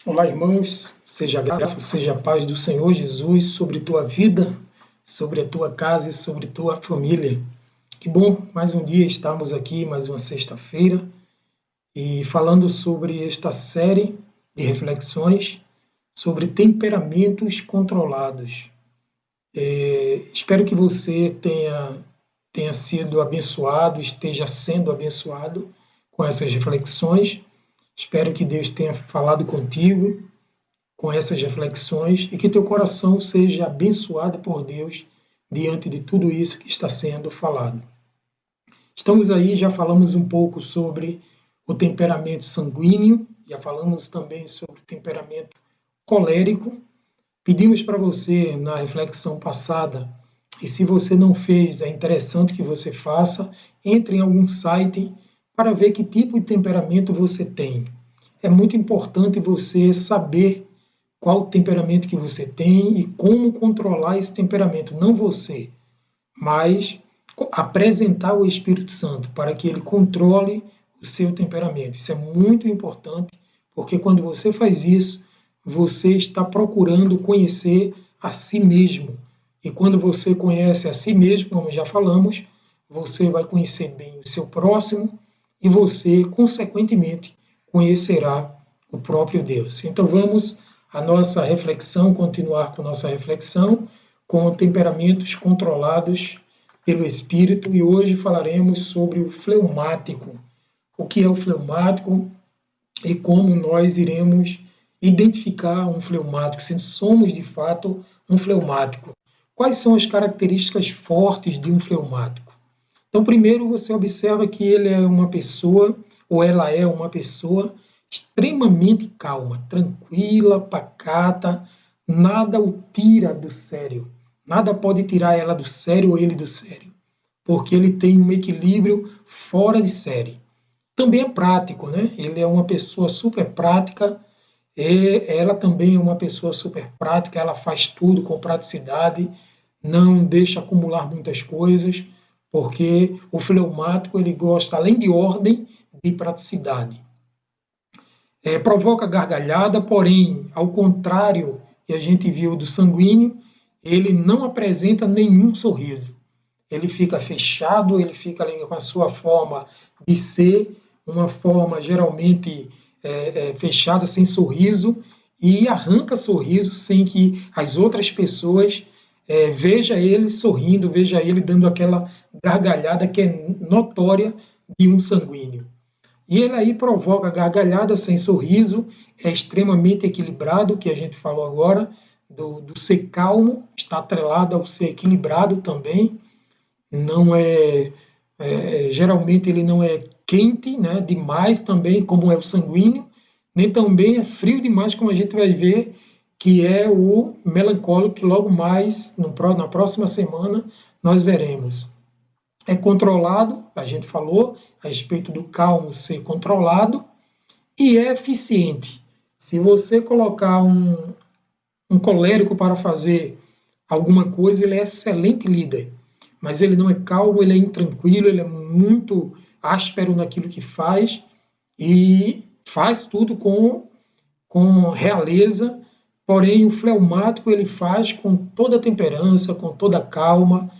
Olá, irmãos, seja a graça, seja a paz do Senhor Jesus sobre tua vida, sobre a tua casa e sobre tua família. Que bom, mais um dia estamos aqui, mais uma sexta-feira, e falando sobre esta série de reflexões sobre temperamentos controlados. Espero que você tenha sido abençoado, esteja sendo abençoado com essas reflexões. Espero que Deus tenha falado contigo com essas reflexões e que teu coração seja abençoado por Deus diante de tudo isso que está sendo falado. Estamos aí, já falamos um pouco sobre o temperamento sanguíneo, já falamos também sobre o temperamento colérico. Pedimos para você, na reflexão passada, e se você não fez, é interessante que você faça, entre em algum site para ver que tipo de temperamento você tem. É muito importante você saber qual o temperamento que você tem e como controlar esse temperamento, não você, mas apresentar o Espírito Santo para que ele controle o seu temperamento. Isso é muito importante, porque quando você faz isso, você está procurando conhecer a si mesmo. E quando você conhece a si mesmo, como já falamos, você vai conhecer bem o seu próximo e você, consequentemente, conhecerá o próprio Deus. Então vamos a nossa reflexão, continuar com nossa reflexão com temperamentos controlados pelo Espírito, e hoje falaremos sobre o fleumático. O que é o fleumático e como nós iremos identificar um fleumático, se somos de fato um fleumático. Quais são as características fortes de um fleumático? Então, primeiro você observa que ele é uma pessoa, ou ela é uma pessoa extremamente calma, tranquila, pacata, nada o tira do sério. Nada pode tirar ela do sério ou ele do sério, porque ele tem um equilíbrio fora de série. Também é prático, né? Ele é uma pessoa super prática, ela também é uma pessoa super prática, ela faz tudo com praticidade, não deixa acumular muitas coisas, porque o fleumático ele gosta, além de ordem, de praticidade. Provoca gargalhada, porém, ao contrário que a gente viu do sanguíneo, ele não apresenta nenhum sorriso. Ele fica fechado, ele fica ali com a sua forma de ser, uma forma geralmente fechada, sem sorriso, e arranca sorriso sem que as outras pessoas vejam ele sorrindo, vejam ele dando aquela gargalhada que é notória de um sanguíneo. E ele aí provoca gargalhada sem sorriso, é extremamente equilibrado, que a gente falou agora, do ser calmo, está atrelado ao ser equilibrado também. Não geralmente ele não é quente, né, demais também, como é o sanguíneo, nem também é frio demais, como a gente vai ver, que é o melancólico, que logo mais, na próxima semana, nós veremos. É controlado, a gente falou a respeito do calmo ser controlado, e é eficiente. Se você colocar um colérico para fazer alguma coisa, ele é excelente líder, mas ele não é calmo, ele é intranquilo, ele é muito áspero naquilo que faz e faz tudo com realeza, porém o fleumático ele faz com toda a temperança, com toda a calma,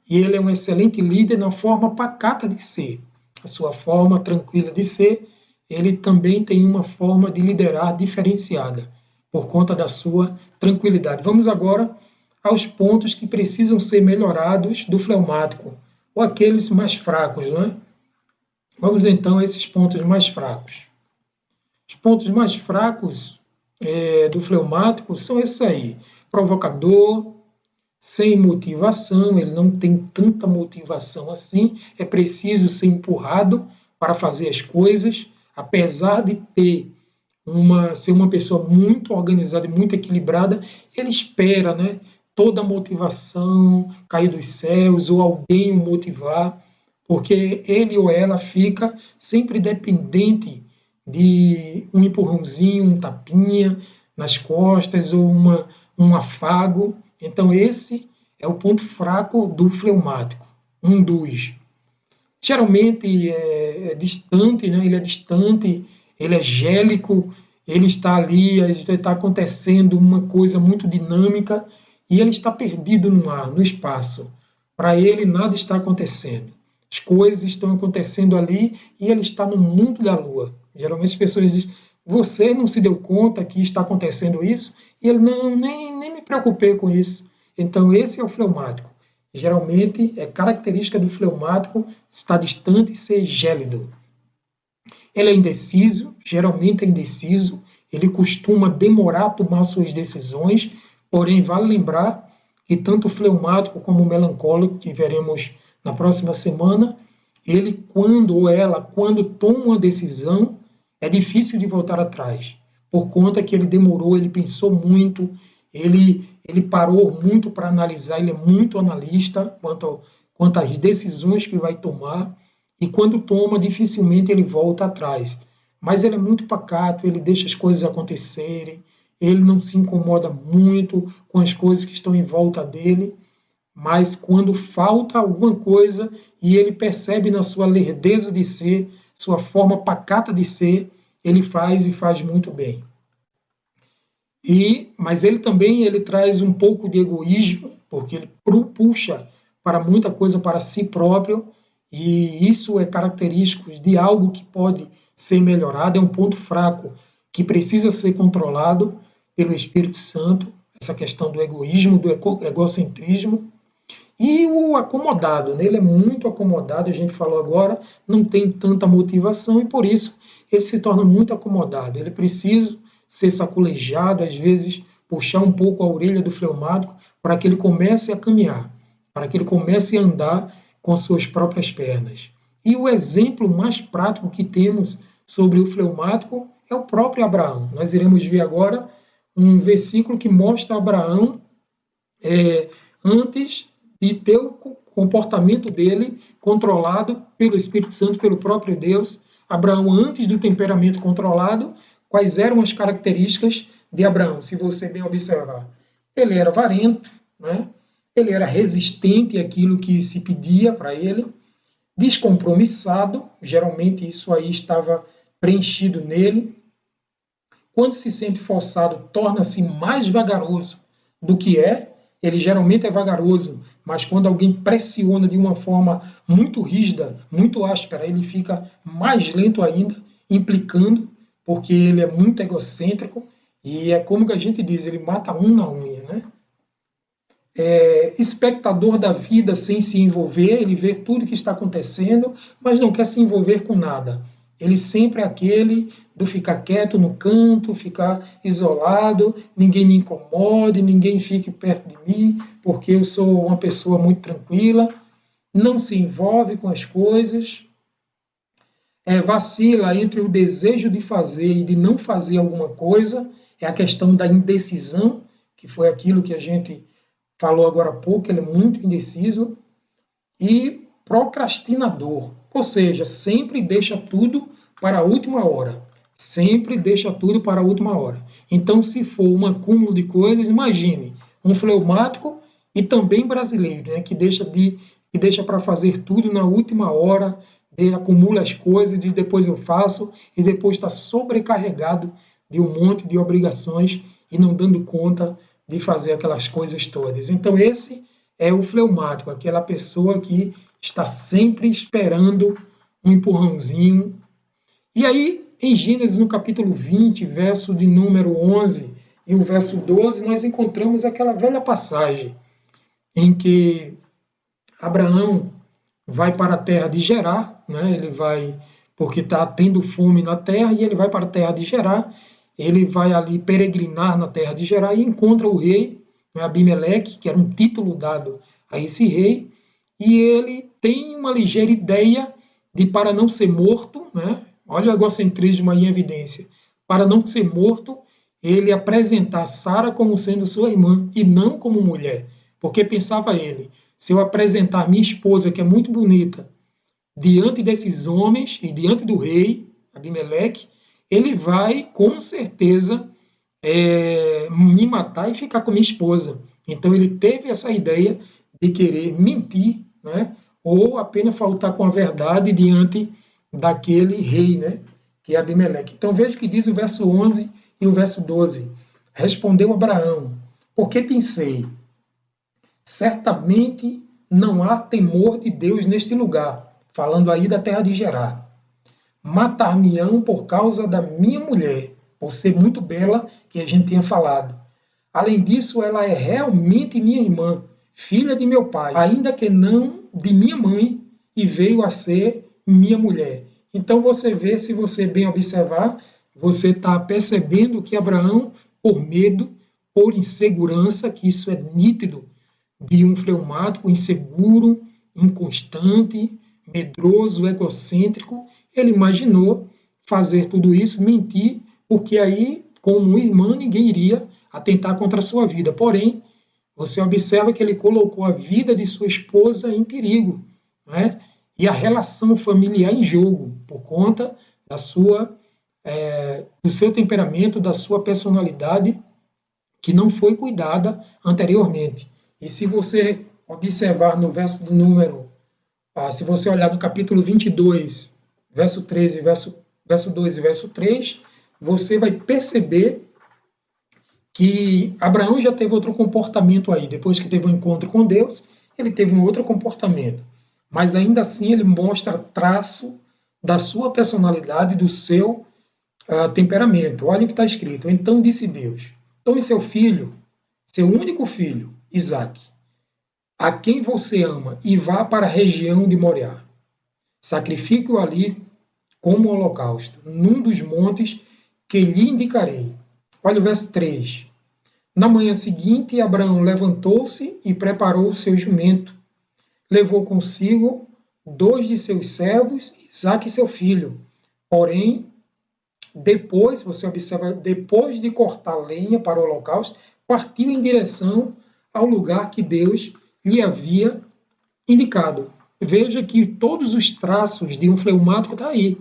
e ele é um excelente líder na forma pacata de ser. A sua forma tranquila de ser, ele também tem uma forma de liderar diferenciada, por conta da sua tranquilidade. Vamos agora aos pontos que precisam ser melhorados do fleumático, ou aqueles mais fracos, não é? Vamos então a esses pontos mais fracos. Os pontos mais fracos do fleumático são esses aí: provocador, sem motivação, ele não tem tanta motivação assim, é preciso ser empurrado para fazer as coisas, apesar de ser uma pessoa muito organizada e muito equilibrada, ele espera, né, toda a motivação cair dos céus ou alguém o motivar, porque ele ou ela fica sempre dependente de um empurrãozinho, um tapinha nas costas ou um afago. Então, esse é o ponto fraco do fleumático, um dos. Geralmente é distante, né? Ele é distante, ele é gélico, ele está ali, está acontecendo uma coisa muito dinâmica e ele está perdido no ar, no espaço. Para ele, nada está acontecendo. As coisas estão acontecendo ali e ele está no mundo da lua. Geralmente as pessoas dizem, você não se deu conta que está acontecendo isso? E ele, não, nem me preocupei com isso. Então, esse é o fleumático. Geralmente, é característica do fleumático estar distante e ser gélido. Ele é indeciso, geralmente é indeciso, ele costuma demorar a tomar suas decisões, porém, vale lembrar que tanto o fleumático como o melancólico, que veremos na próxima semana, ele, quando ou ela, quando toma uma decisão, é difícil de voltar atrás, por conta que ele demorou, ele pensou muito, ele parou muito para analisar, ele é muito analista quanto às decisões que vai tomar, e quando toma, dificilmente ele volta atrás. Mas ele é muito pacato, ele deixa as coisas acontecerem, ele não se incomoda muito com as coisas que estão em volta dele, mas quando falta alguma coisa e ele percebe na sua lerdeza de ser, sua forma pacata de ser, ele faz e faz muito bem. Mas ele traz um pouco de egoísmo, porque ele puxa para muita coisa para si próprio, e isso é característico de algo que pode ser melhorado, é um ponto fraco que precisa ser controlado pelo Espírito Santo, essa questão do egoísmo, do egocentrismo. E o acomodado, né? Ele é muito acomodado, a gente falou agora, não tem tanta motivação e por isso ele se torna muito acomodado. Ele precisa ser sacolejado, às vezes puxar um pouco a orelha do fleumático para que ele comece a caminhar, para que ele comece a andar com suas próprias pernas. E o exemplo mais prático que temos sobre o fleumático é o próprio Abraão. Nós iremos ver agora um versículo que mostra Abraão antes de ter o comportamento dele controlado pelo Espírito Santo, pelo próprio Deus. Abraão, antes do temperamento controlado, quais eram as características de Abraão, se você bem observar? Ele era avarento, né? Ele era resistente àquilo que se pedia para ele, descompromissado, geralmente isso aí estava preenchido nele. Quando se sente forçado, torna-se mais vagaroso do que é. Ele geralmente é vagaroso, mas quando alguém pressiona de uma forma muito rígida, muito áspera, ele fica mais lento ainda, implicando, porque ele é muito egocêntrico, e é como que a gente diz, ele mata um na unha, né? Espectador da vida sem se envolver, ele vê tudo que está acontecendo, mas não quer se envolver com nada. Ele sempre é aquele do ficar quieto no canto, ficar isolado, ninguém me incomode, ninguém fique perto de mim, porque eu sou uma pessoa muito tranquila, não se envolve com as coisas, vacila entre o desejo de fazer e de não fazer alguma coisa, é a questão da indecisão, que foi aquilo que a gente falou agora há pouco, ele é muito indeciso, e procrastinador, ou seja, sempre deixa tudo para a última hora. Sempre deixa tudo para a última hora. Então, se for um acúmulo de coisas, imagine um fleumático e também brasileiro, né, que deixa para fazer tudo na última hora, acumula as coisas e depois eu faço, e depois está sobrecarregado de um monte de obrigações e não dando conta de fazer aquelas coisas todas. Então, esse é o fleumático, aquela pessoa que está sempre esperando um empurrãozinho. E aí, em Gênesis, no capítulo 20, verso de número 11 e o verso 12, nós encontramos aquela velha passagem em que Abraão vai para a terra de Gerar, né? Ele vai, porque está tendo fome na terra, e ele vai para a terra de Gerar, ele vai ali peregrinar na terra de Gerar e encontra o rei, né, Abimeleque, que era um título dado a esse rei, e ele tem uma ligeira ideia de, para não ser morto, né? Olha o egocentrismo aí em evidência. Para não ser morto, ele apresentar Sara como sendo sua irmã e não como mulher. Porque pensava ele, se eu apresentar minha esposa, que é muito bonita, diante desses homens e diante do rei, Abimeleque, ele vai com certeza me matar e ficar com minha esposa. Então ele teve essa ideia de querer mentir, né? Ou apenas faltar com a verdade diante daquele rei, né? que é Abimeleque. Então veja o que diz o verso 11 e o verso 12. Respondeu Abraão, porque pensei, certamente não há temor de Deus neste lugar, falando aí da terra de Gerar. Matar-me-ão por causa da minha mulher, por ser muito bela, que a gente tinha falado. Além disso, ela é realmente minha irmã, filha de meu pai, ainda que não de minha mãe, e veio a ser minha mulher. Então você vê, se você bem observar, você está percebendo que Abraão, por medo, por insegurança, que isso é nítido de um fleumático inseguro, inconstante, medroso, egocêntrico, ele imaginou fazer tudo isso, mentir, porque aí, como irmã, ninguém iria atentar contra a sua vida. Porém, você observa que ele colocou a vida de sua esposa em perigo, né? E a relação familiar em jogo, por conta da sua, do seu temperamento, da sua personalidade, que não foi cuidada anteriormente. E se você observar no verso do número, se você olhar no capítulo 22, verso 13, verso 2 e verso 3, você vai perceber que Abraão já teve outro comportamento aí. Depois que teve um encontro com Deus, ele teve um outro comportamento. Mas ainda assim ele mostra traço da sua personalidade, do seu temperamento. Olha o que está escrito. Então disse Deus, tome seu filho, seu único filho, Isaque, a quem você ama, e vá para a região de Moriá. Sacrifique-o ali como holocausto, num dos montes que lhe indicarei. Olha o verso 3. Na manhã seguinte, Abraão levantou-se e preparou o seu jumento. Levou consigo 2 de seus servos, Isaque seu filho. Porém, depois, você observa, depois de cortar lenha para o holocausto, partiu em direção ao lugar que Deus lhe havia indicado. Veja que todos os traços de um fleumático estão aí.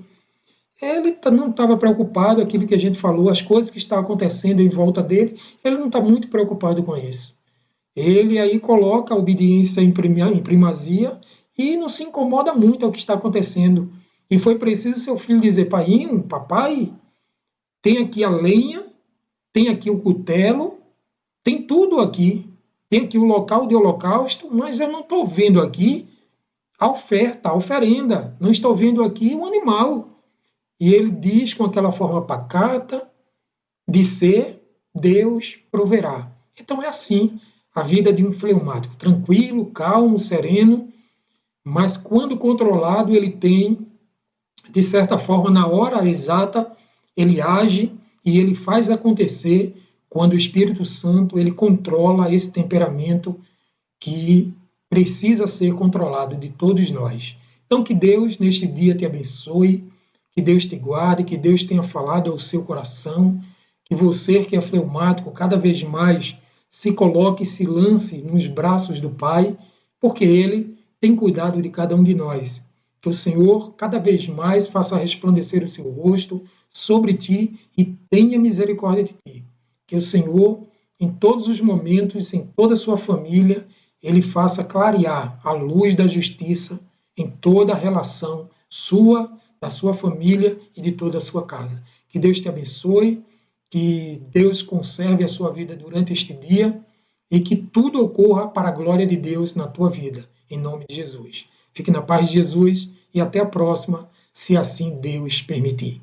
Ele não estava preocupado, aquilo que a gente falou, as coisas que estão acontecendo em volta dele, ele não está muito preocupado com isso. Ele aí coloca a obediência em primazia e não se incomoda muito ao que está acontecendo. E foi preciso seu filho dizer, painho, papai, tem aqui a lenha, tem aqui o cutelo, tem tudo aqui. Tem aqui o local de holocausto, mas eu não estou vendo aqui a oferta, a oferenda. Não estou vendo aqui o animal. E ele diz com aquela forma pacata de ser, Deus proverá. Então é assim a vida de um fleumático, tranquilo, calmo, sereno, mas quando controlado ele tem, de certa forma, na hora exata, ele age e ele faz acontecer quando o Espírito Santo ele controla esse temperamento que precisa ser controlado de todos nós. Então que Deus neste dia te abençoe, que Deus te guarde, que Deus tenha falado ao seu coração, que você que é fleumático cada vez mais se coloque e se lance nos braços do Pai, porque Ele tem cuidado de cada um de nós. Que o Senhor cada vez mais faça resplandecer o seu rosto sobre ti e tenha misericórdia de ti. Que o Senhor, em todos os momentos, em toda a sua família, Ele faça clarear a luz da justiça em toda a relação sua, da sua família e de toda a sua casa. Que Deus te abençoe, que Deus conserve a sua vida durante este dia e que tudo ocorra para a glória de Deus na tua vida, em nome de Jesus. Fique na paz de Jesus e até a próxima, se assim Deus permitir.